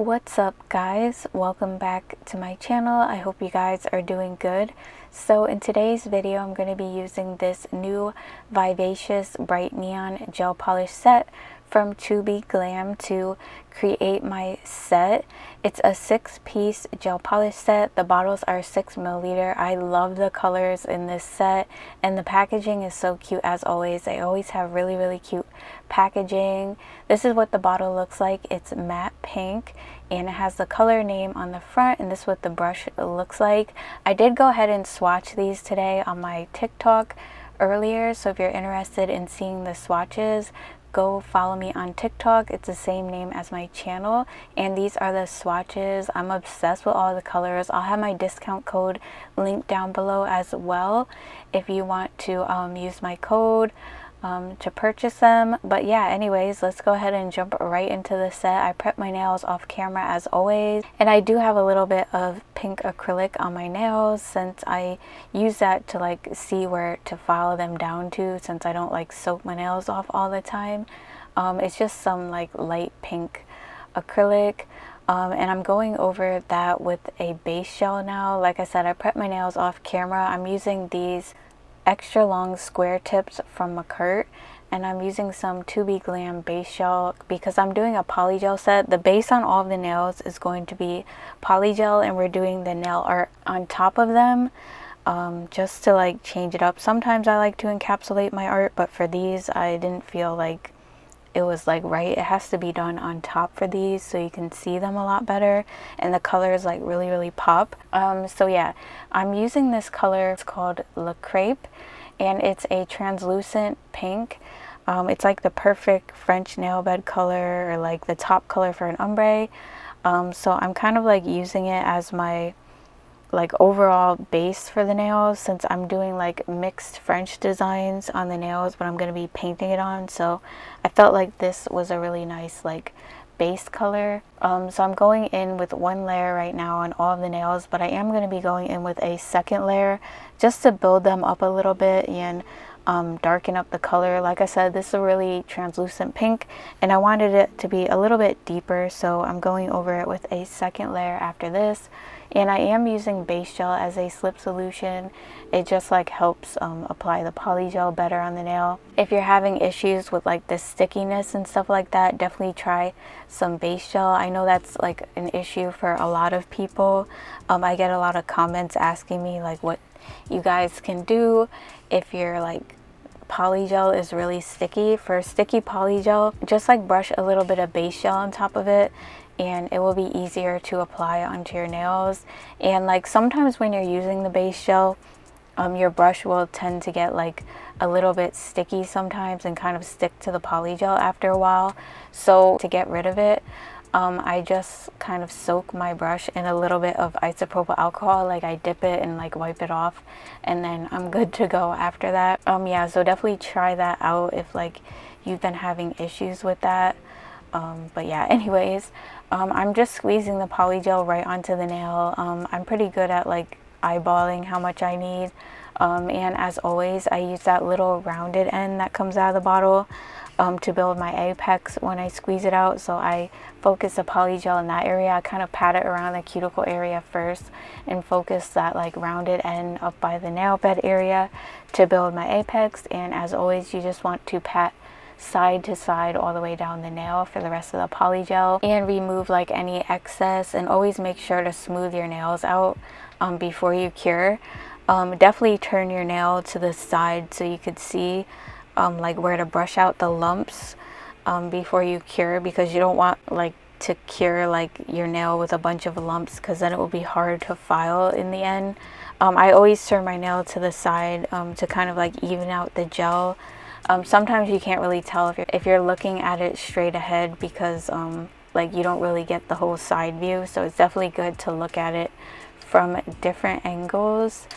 What's up guys, welcome back to my channel. I hope you guys are doing good. So in today's video I'm going to be using this new Vivacious Bright Neon gel polish set from ToBeGlam to create my set. It's a 6-piece gel polish set. The bottles are 6 milliliter. I love the colors in this set and the packaging is so cute as always. They always have really cute packaging. This is what the bottle looks like. It's matte pink and it has the color name on the front, and this is what the brush looks like. I did go ahead and swatch these today on my TikTok earlier, so if you're interested in seeing the swatches, go follow me on TikTok. It's the same name as my channel, and these are the swatches. I'm obsessed with all the colors. I'll have my discount code linked down below as well if you want to use my code to purchase them. But yeah, anyways, let's go ahead and jump right into the set. I prep my nails off camera as always, and I do have a little bit of pink acrylic on my nails since I use that to like see where to file them down to, since I don't like soak my nails off all the time. It's just some like light pink acrylic. And I'm going over that with a base gel now. Like I said, I prep my nails off camera. I'm using these extra long square tips from McCurt, and I'm using some ToBeGlam base gel because I'm doing a polygel set. The base on all of the nails is going to be polygel, and we're doing the nail art on top of them just to like change it up. Sometimes I like to encapsulate my art, but for these I didn't feel like it was like right. It has to be done on top for these so you can see them a lot better and the colors like really pop. So yeah, I'm using this color. It's called Le Crepe and it's a translucent pink. It's like the perfect French nail bed color, or like the top color for an ombre. So I'm kind of like using it as my like overall base for the nails, since I'm doing like mixed French designs on the nails, but I'm going to be painting it on. So I felt like this was a really nice like base color. So I'm going in with one layer right now on all of the nails, but I am going to be going in with a second layer just to build them up a little bit and darken up the color. Like I said, this is a really translucent pink and I wanted it to be a little bit deeper, so I'm going over it with a second layer after this. And I am using base gel as a slip solution. It just like helps apply the polygel better on the nail. If you're having issues with like the stickiness and stuff like that, definitely try some base gel. I know that's like an issue for a lot of people. I get a lot of comments asking me like what you guys can do if you're like polygel is really sticky. For sticky polygel, just like brush a little bit of base gel on top of it and it will be easier to apply onto your nails. And like sometimes when you're using the base gel, your brush will tend to get like a little bit sticky sometimes and kind of stick to the polygel after a while. So to get rid of it, I just kind of soak my brush in a little bit of isopropyl alcohol. Like I dip it and like wipe it off, and then I'm good to go after that. Yeah, so definitely try that out if like you've been having issues with that. But yeah, anyways, I'm just squeezing the polygel right onto the nail. I'm pretty good at like eyeballing how much I need. And as always, I use that little rounded end that comes out of the bottle to build my apex when I squeeze it out. So I focus the polygel in that area. I kind of pat it around the cuticle area first and focus that like rounded end up by the nail bed area to build my apex. And as always, you just want to pat side to side all the way down the nail for the rest of the polygel and remove like any excess, and always make sure to smooth your nails out before you cure. Definitely turn your nail to the side so you could see like where to brush out the lumps before you cure, because you don't want like to cure like your nail with a bunch of lumps, because then it will be hard to file in the end. I always turn my nail to the side to kind of like even out the gel. Sometimes you can't really tell if you're looking at it straight ahead, because like you don't really get the whole side view. So it's definitely good to look at it from different angles.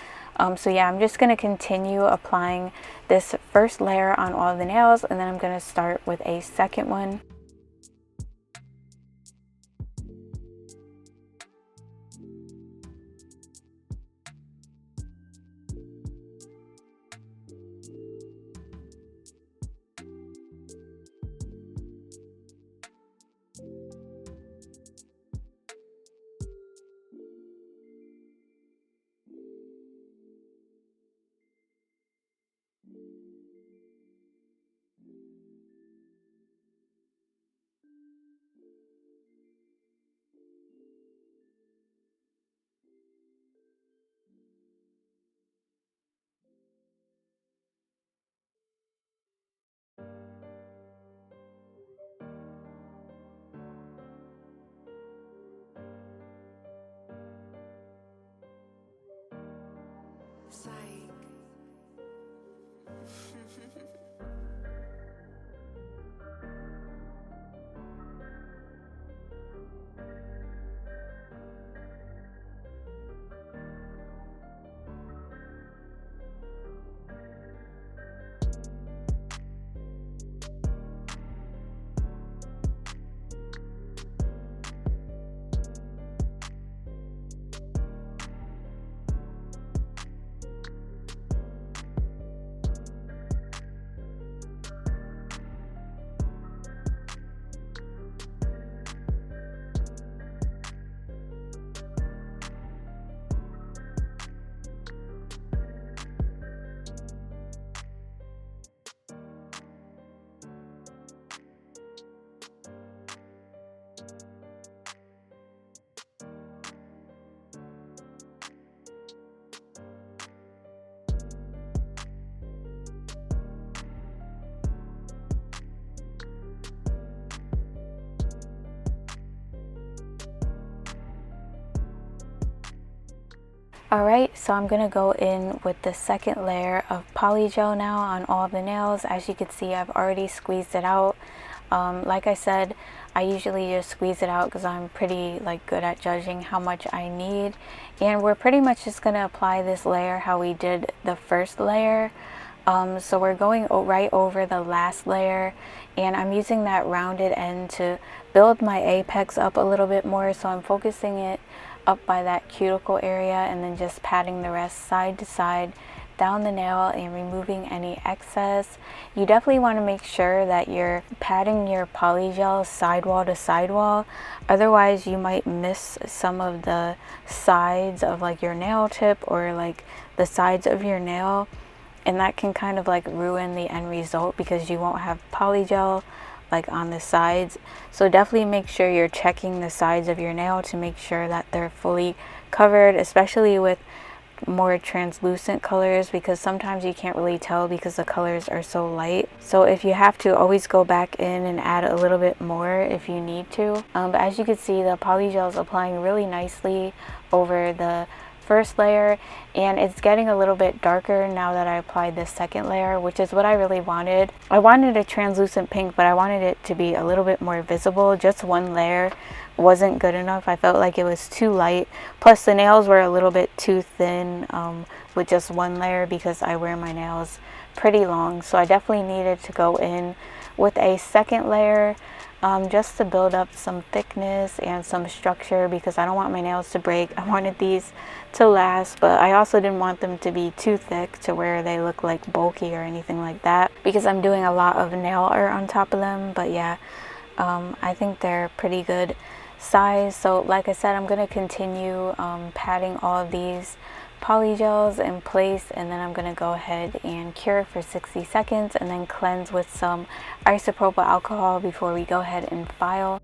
So yeah, I'm just going to continue applying this first layer on all of the nails, and then I'm going to start with a second one. Zyeq. Alright, so I'm going to go in with the second layer of polygel now on all the nails. As you can see, I've already squeezed it out. Like I said, I usually just squeeze it out because I'm pretty good at judging how much I need. And we're pretty much just going to apply this layer how we did the first layer. So we're going right over the last layer, and I'm using that rounded end to build my apex up a little bit more. So I'm focusing it up by that cuticle area and then just patting the rest side to side down the nail and removing any excess. You definitely want to make sure that you're patting your polygel sidewall to sidewall, otherwise you might miss some of the sides of your nail tip or the sides of your nail, and that can kind of ruin the end result because you won't have polygel on the sides. So definitely make sure you're checking the sides of your nail to make sure that they're fully covered, especially with more translucent colors, because sometimes you can't really tell because the colors are so light. So if you have to, always go back in and add a little bit more if you need to. But as you can see, the polygel is applying really nicely over the first layer, and it's getting a little bit darker now that I applied the second layer, which is what I really wanted. I wanted a translucent pink, but I wanted it to be a little bit more visible. Just one layer wasn't good enough. I felt like it was too light, plus the nails were a little bit too thin with just one layer because I wear my nails pretty long. So I definitely needed to go in with a second layer just to build up some thickness and some structure, because I don't want my nails to break. I wanted these to last, but I also didn't want them to be too thick to where they look bulky or anything like that, because I'm doing a lot of nail art on top of them. But yeah, I think they're pretty good size. So like I said, I'm going to continue patting all of these polygels in place, and then I'm going to go ahead and cure for 60 seconds and then cleanse with some isopropyl alcohol before we go ahead and file.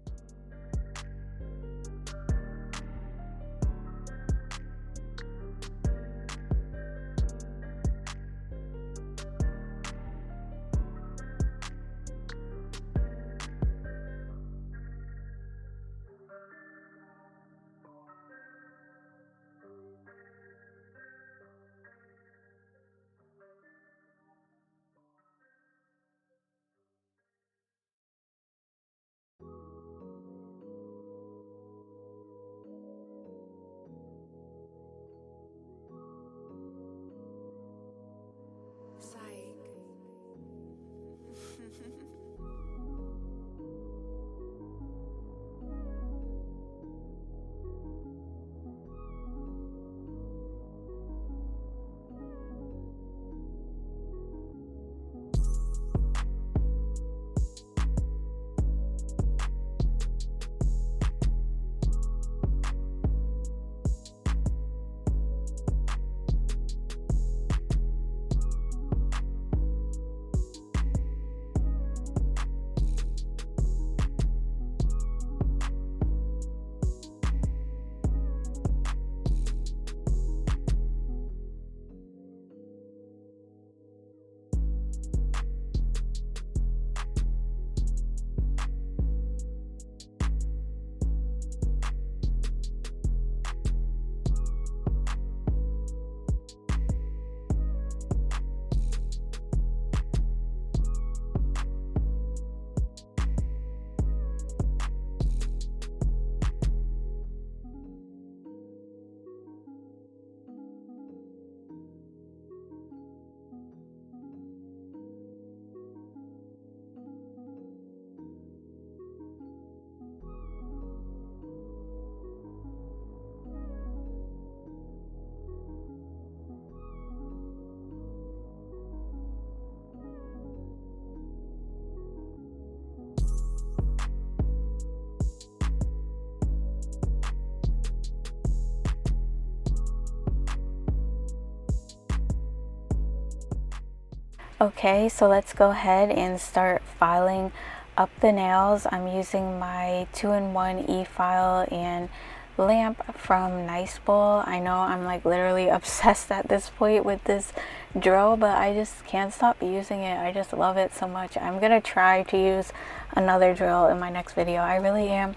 Okay, so let's go ahead and start filing up the nails. I'm using my 2-in-1 e-file and lamp from Niceble. I know I'm like literally obsessed at this point with this drill, but I just can't stop using it. I just love it so much. I'm gonna try to use another drill in my next video. I really am.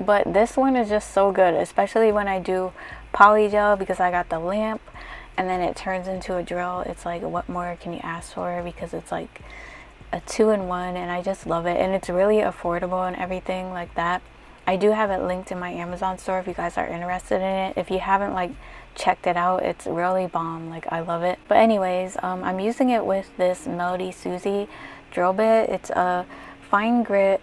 But this one is just so good, especially when I do polygel, because I got the lamp and then it turns into a drill. It's like, what more can you ask for? Because it's like a 2-in-1 and I just love it, and it's really affordable and everything like that. I do have it linked in my Amazon store if you guys are interested in it. If you haven't like checked it out, it's really bomb. Like, I love it. But anyways, I'm using it with this Melody Susie drill bit. It's a fine grit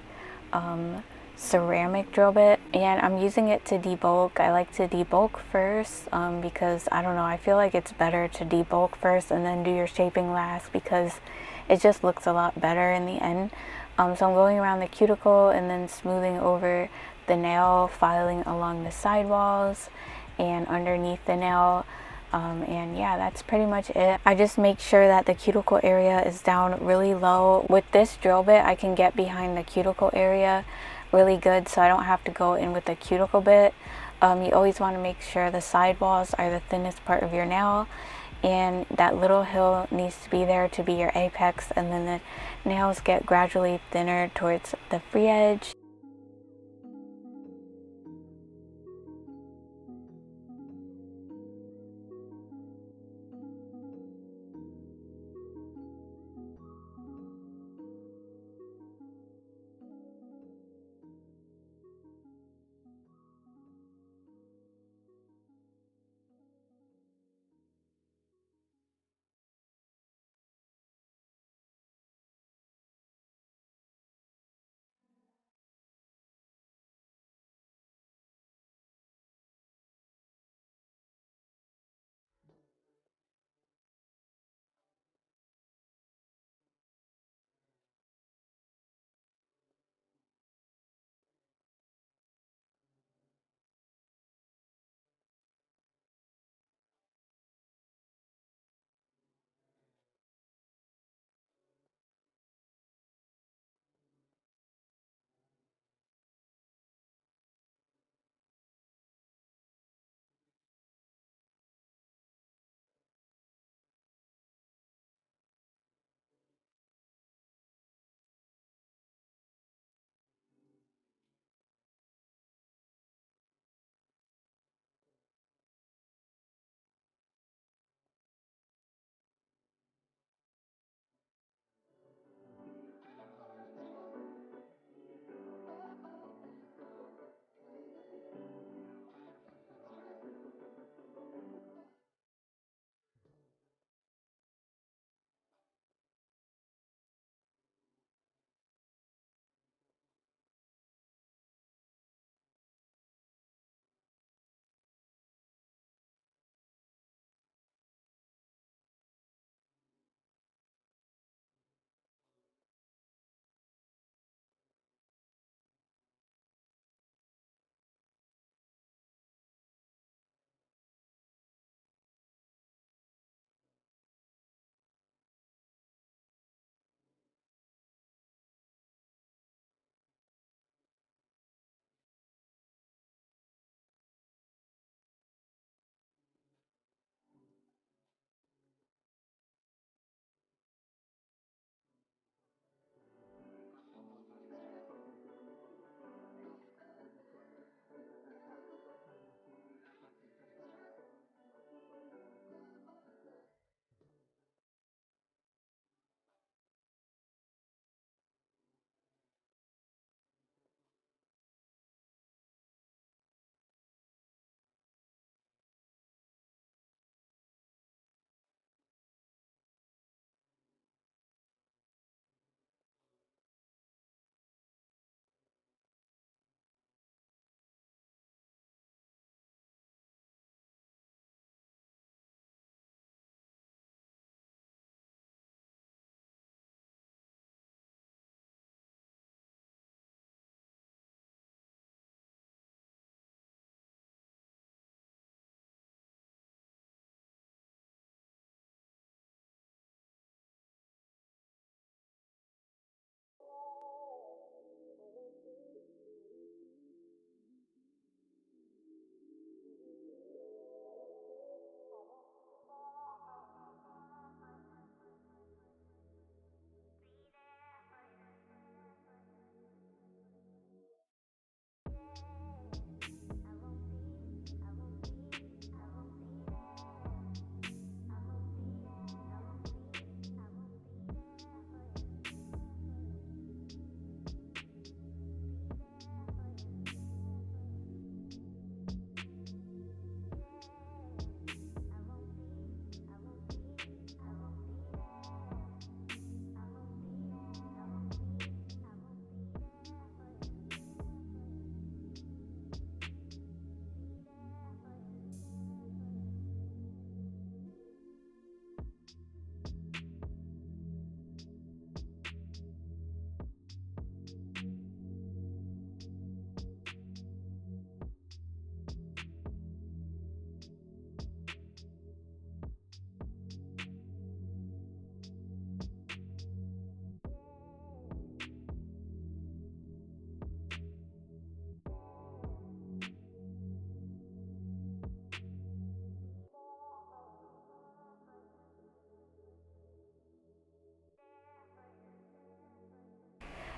ceramic drill bit, and I'm using it to debulk. I like to debulk first because I don't know, I feel like it's better to debulk first and then do your shaping last, because it just looks a lot better in the end. So I'm going around the cuticle and then smoothing over the nail, filing along the sidewalls and underneath the nail. And yeah, that's pretty much it. I just make sure that the cuticle area is down really low. With this drill bit, I can get behind the cuticle area really good, so I don't have to go in with the cuticle bit. You always want to make sure the sidewalls are the thinnest part of your nail, and that little hill needs to be there to be your apex, and then the nails get gradually thinner towards the free edge.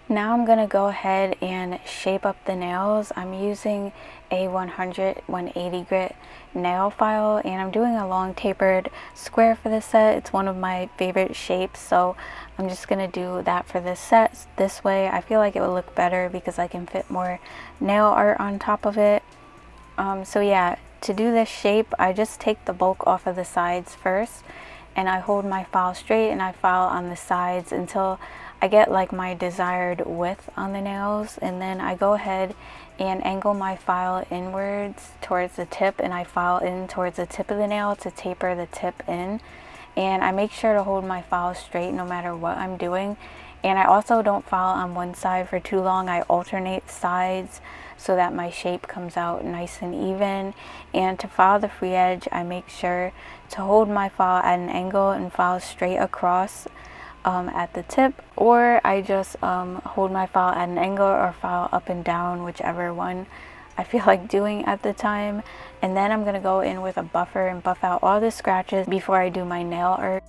Now I'm going to go ahead and shape up the nails. I'm using a 180 grit nail file, and I'm doing a long tapered square for this set. It's one of my favorite shapes, so I'm just going to do that for this set. This way I feel like it will look better because I can fit more nail art on top of it. So yeah, to do this shape, I just take the bulk off of the sides first, and I hold my file straight and I file on the sides until I get like my desired width on the nails, and then I go ahead and angle my file inwards towards the tip, and I file in towards the tip of the nail to taper the tip in. And I make sure to hold my file straight no matter what I'm doing. And I also don't file on one side for too long. I alternate sides so that my shape comes out nice and even. And to file the free edge, I make sure to hold my file at an angle and file straight across at the tip, or I just hold my file at an angle or file up and down, whichever one I feel like doing at the time. And then I'm going to go in with a buffer and buff out all the scratches before I do my nail art.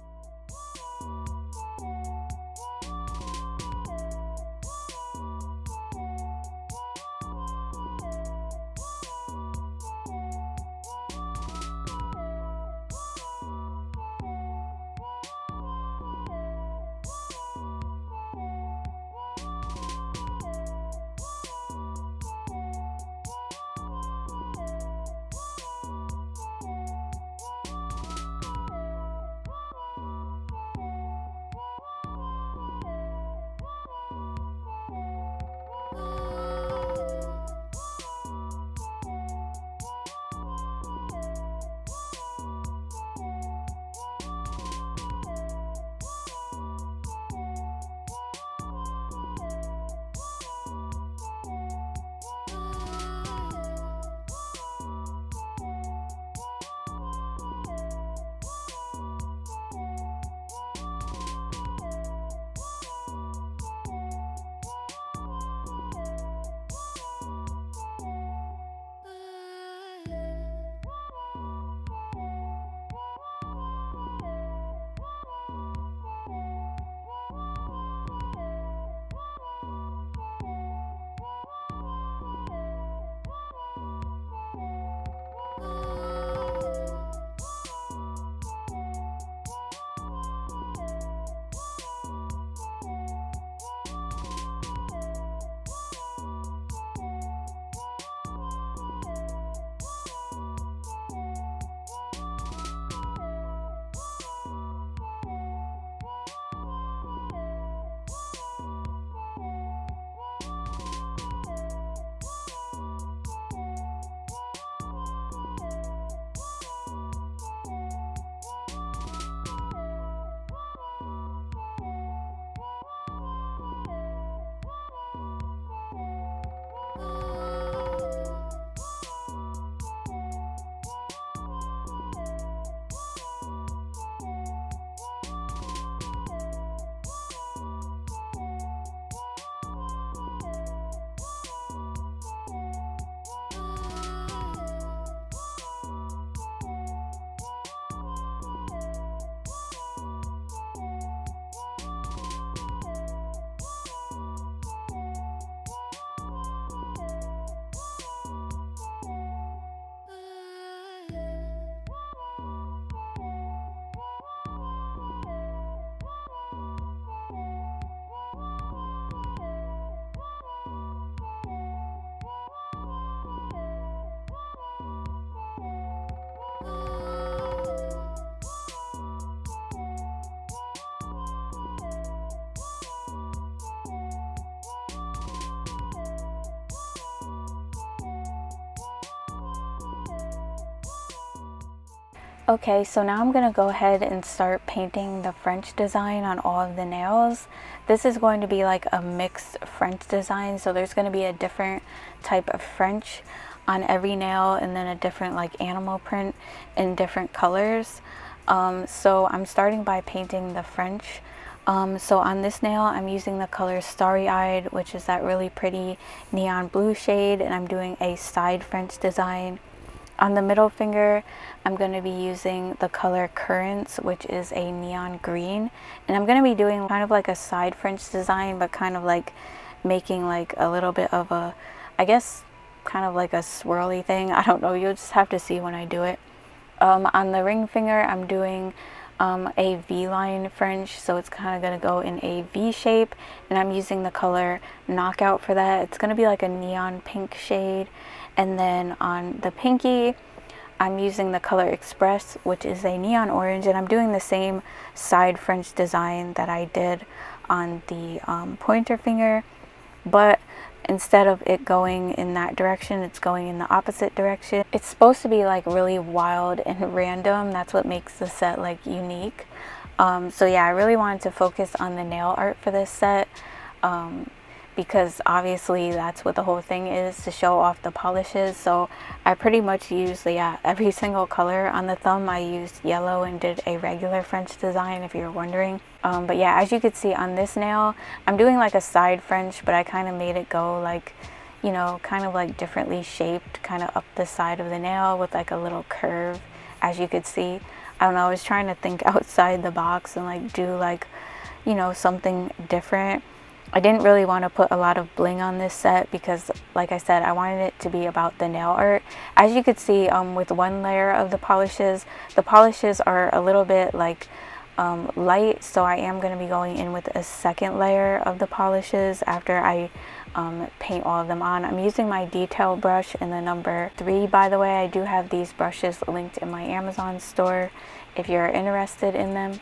Okay, so now I'm going to go ahead and start painting the French design on all of the nails. This is going to be like a mixed French design, so there's going to be a different type of French on every nail, and then a different like animal print in different colors. So I'm starting by painting the French. So on this nail, I'm using the color Starry Eyed, which is that really pretty neon blue shade, and I'm doing a side French design. On the middle finger, I'm going to be using the color Currents, which is a neon green, and I'm going to be doing kind of like a side French design, but kind of like making like a little bit of a, I guess, kind of like a swirly thing. I don't know, you'll just have to see when I do it. On the ring finger, I'm doing a V-line French, so it's kind of going to go in a V shape, and I'm using the color Knockout for that. It's going to be like a neon pink shade. And then on the pinky, I'm using the color Express, which is a neon orange, and I'm doing the same side French design that I did on the pointer finger, but instead of it going in that direction, it's going in the opposite direction. It's supposed to be like really wild and random. That's what makes the set like unique. So yeah, I really wanted to focus on the nail art for this set, because obviously that's what the whole thing is, to show off the polishes. So I pretty much used every single color. On the thumb I used yellow and did a regular French design, if you're wondering. But yeah, as you could see on this nail, I'm doing like a side French, but I kind of made it go like, you know, kind of like differently shaped, kind of up the side of the nail with like a little curve, as you could see. I don't know, I was trying to think outside the box and like do like, you know, something different. I didn't really want to put a lot of bling on this set because, like I said, I wanted it to be about the nail art. As you could see, with one layer of the polishes are a little bit like light, so I am going to be going in with a second layer of the polishes after I paint all of them on. I'm using my detail brush in the number 3, by the way. I do have these brushes linked in my Amazon store if you're interested in them.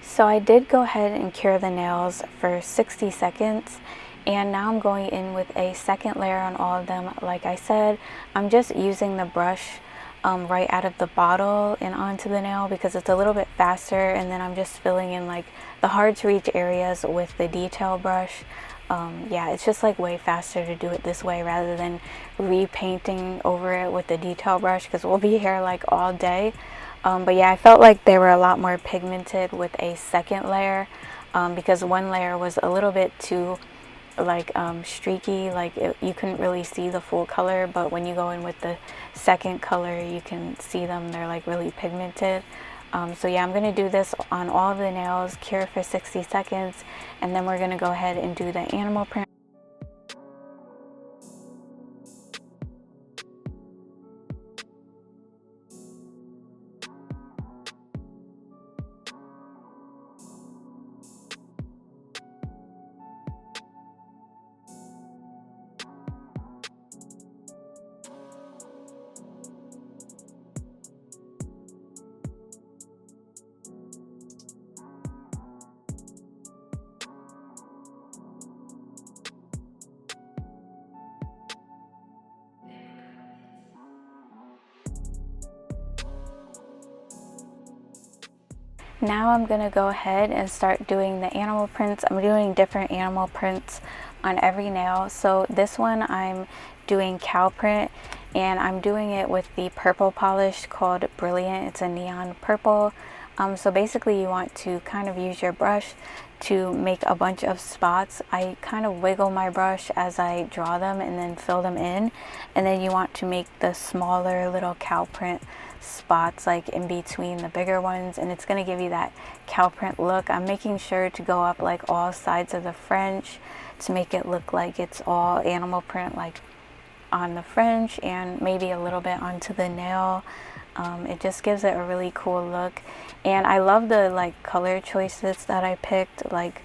So I did go ahead and cure the nails for 60 seconds, and now I'm going in with a second layer on all of them. Like I said, I'm just using the brush right out of the bottle and onto the nail because it's a little bit faster, and then I'm just filling in like the hard to reach areas with the detail brush. Yeah, it's just like way faster to do it this way rather than repainting over it with the detail brush, because we'll be here like all day. But yeah, I felt like they were a lot more pigmented with a second layer, because one layer was a little bit too like streaky, like you couldn't really see the full color, but when you go in with the second color you can see them, they're like really pigmented. So yeah, I'm going to do this on all of the nails, cure for 60 seconds, and then we're going to go ahead and do the animal print. Now I'm going to go ahead and start doing the animal prints. I'm doing different animal prints on every nail. So this one I'm doing cow print, and I'm doing it with the purple polish called Brilliant. It's a neon purple. So basically you want to kind of use your brush to make a bunch of spots. I kind of wiggle my brush as I draw them and then fill them in, and then you want to make the smaller little cow print spots like in between the bigger ones, and it's going to give you that cow print look. I'm making sure to go up like all sides of the French to make it look like it's all animal print, like on the French and maybe a little bit onto the nail. It just gives it a really cool look, and I love the like color choices that I picked, like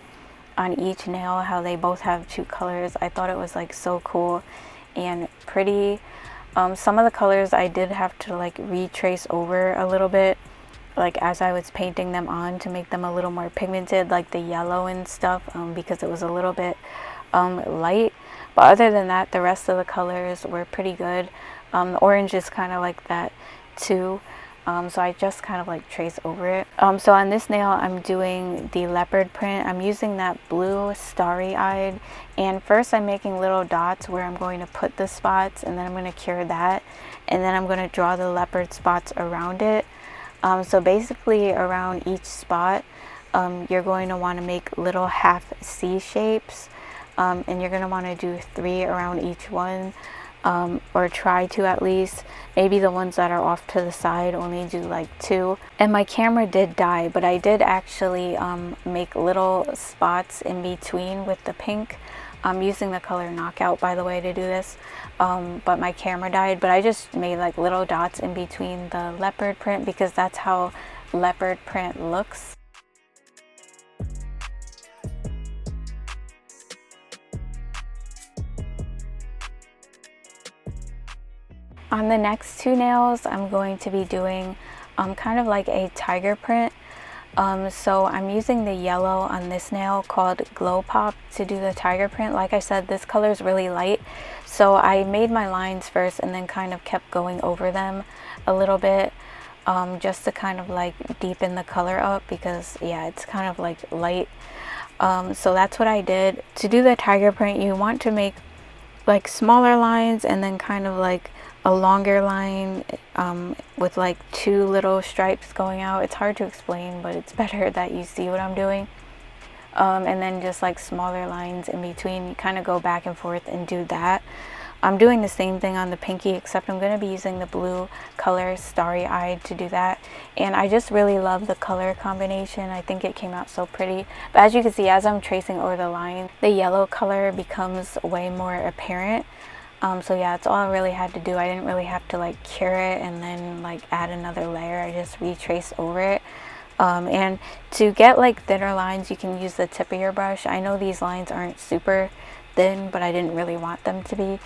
on each nail, how they both have 2 colors. I thought it was like so cool and pretty. Some of the colors I did have to like retrace over a little bit, like as I was painting them on, to make them a little more pigmented, like the yellow and stuff, because it was a little bit light. But other than that, the rest of the colors were pretty good. The orange is kind of like that too, so I just kind of like trace over it. So on this nail I'm doing the leopard print. I'm using that blue starry-eyed, and first I'm making little dots where I'm going to put the spots, and then I'm going to cure that, and then I'm going to draw the leopard spots around it. So basically around each spot you're going to want to make little half C shapes, and you're going to want to do 3 around each one. Or try to at least. Maybe the ones that are off to the side only do like 2. And my camera did die, but I did actually make little spots in between with the pink. I'm using the color Knockout, by the way, to do this, but my camera died. But I just made like little dots in between the leopard print because that's how leopard print looks. On the next 2 nails, I'm going to be doing kind of like a tiger print. So I'm using the yellow on this nail called Glow Pop to do the tiger print. Like I said, this color is really light, so I made my lines first and then kind of kept going over them a little bit, just to kind of like deepen the color up, because yeah, it's kind of like light. So that's what I did. To do the tiger print, you want to make like smaller lines and then kind of like a longer line with like 2 little stripes going out. It's hard to explain, but it's better that you see what I'm doing. And then just like smaller lines in between. You kind of go back and forth and do that. I'm doing the same thing on the pinky, except I'm going to be using the blue color Starry-Eyed to do that. And I just really love the color combination. I think it came out so pretty. But as you can see, as I'm tracing over the line, the yellow color becomes way more apparent. So yeah, that's all I really had to do. I didn't really have to like cure it and then like add another layer. I just retrace over it. And to get like thinner lines, you can use the tip of your brush. I know these lines aren't super thin, but I didn't really want them to be.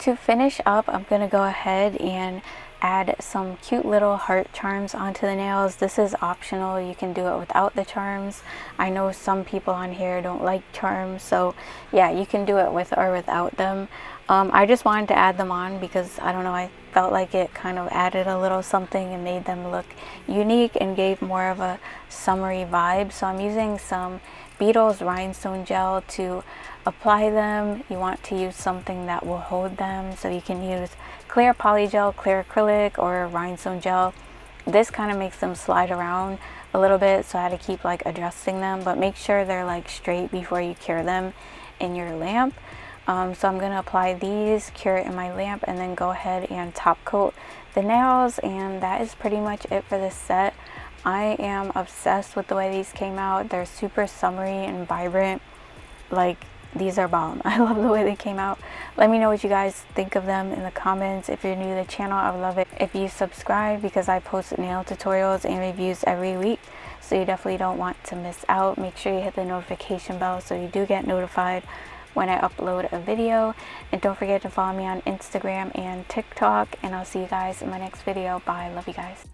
To finish up, I'm going to go ahead and add some cute little heart charms onto the nails. This is optional. You can do it without the charms. I know some people on here don't like charms, so yeah, you can do it with or without them. I just wanted to add them on because, I don't know, I felt like it kind of added a little something and made them look unique and gave more of a summery vibe. So I'm using some Beetles rhinestone gel to apply them. You want to use something that will hold them, so you can use clear polygel, clear acrylic, or rhinestone gel. This kind of makes them slide around a little bit, so I had to keep like adjusting them, but make sure they're like straight before you cure them in your lamp. So I'm going to apply these, cure it in my lamp, and then go ahead and top coat the nails, and that is pretty much it for this set. I am obsessed with the way these came out. They're super summery and vibrant. Like, these are bomb. I love the way they came out. Let me know what you guys think of them in the comments. If you're new to the channel, I would love it if you subscribe, because I post nail tutorials and reviews every week, so you definitely don't want to miss out. Make sure you hit the notification bell so you do get notified when I upload a video. And don't forget to follow me on Instagram and TikTok, and I'll see you guys in my next video. Bye. Love you guys.